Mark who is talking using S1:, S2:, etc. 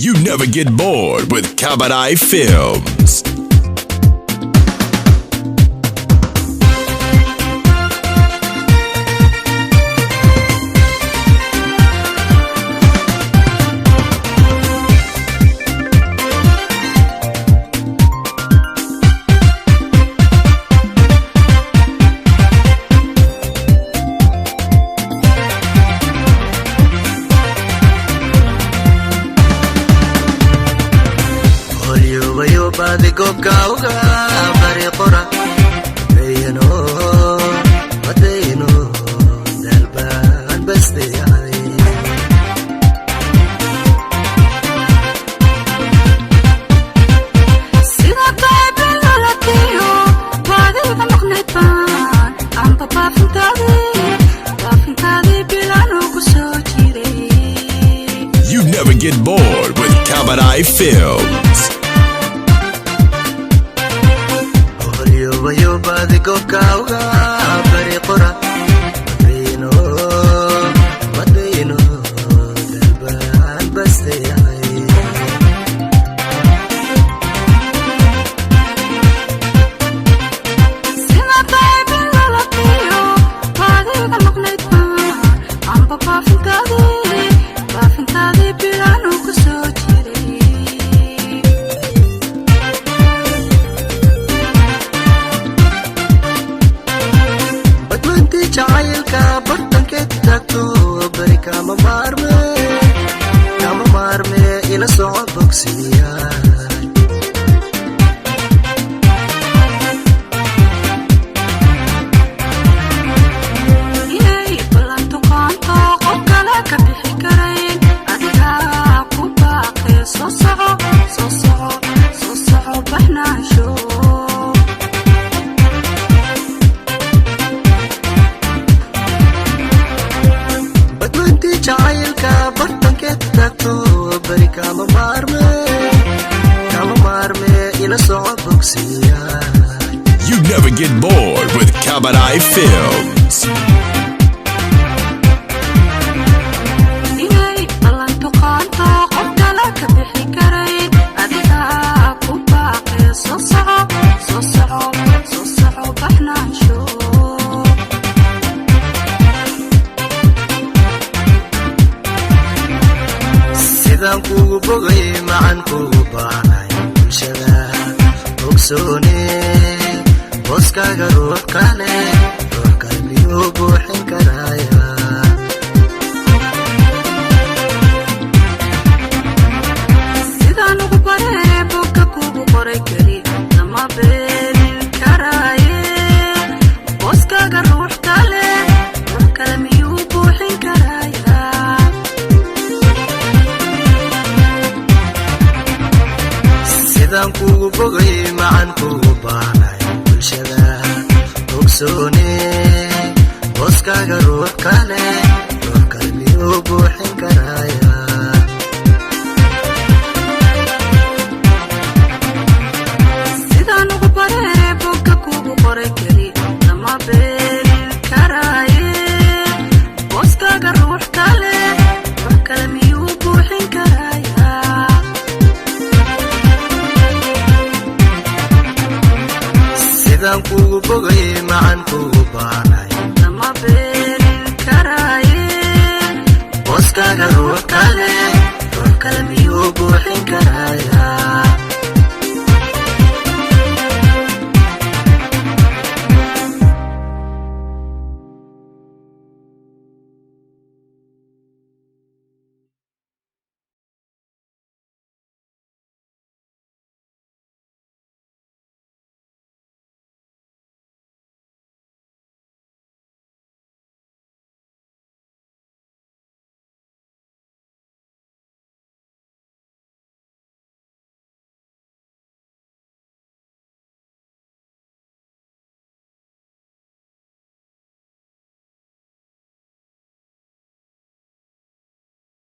S1: You never get bored with Cabaret Films.
S2: Badigo kauga bari qora bayno dalban basti yani
S3: sida taybin latiyo badiga maqnaytan amba baafintadi bilano kusoo jiray.
S1: You never get bored with Cabaret Films.
S2: Yo badigo kauga bari qora bayno dalban basti yani
S3: sida taybin latiyo badiga maqnaytan amba baafintadi bilano kusoo jiray.
S2: jacaylka bartankeed taagto bari kama maarme ila soo bogsiya
S3: inay ballanto qaanto qof kale ka bixi karayn adiga ku baaqe soo soco baxnaansho
S2: jacaylka bartankeed taagto bari kama maarme ila soo bogsiya.
S1: You never get bored with Cabaret Films.
S3: inay ballanto qaanto qof kale ka bixi karayn adiga ku baaqe soo soco baxnaansho
S2: sidaan kugu bogay macan kugu baanay bulshada ogsoone booskaaga ruux kale miyuu buuxin karaya
S3: sidaan ugu baree bogga kugu qoray keli lama beenin karaaye booskaaga ruux kale miyuu buuxin karaya
S2: sidaan kugu bogay macan kugu baanay bulshada ogsoone booskaaga ruux kale miyuu buuxin karaya
S3: sidaan ugu baree bogga kugu qoray keli lama beenin karaaye booskaaga ruux kale miyuu buuxin karaya
S2: sidaan kugu bogay macan kugu baanay
S3: lama beenin karaaye
S2: booskaaga ruux kale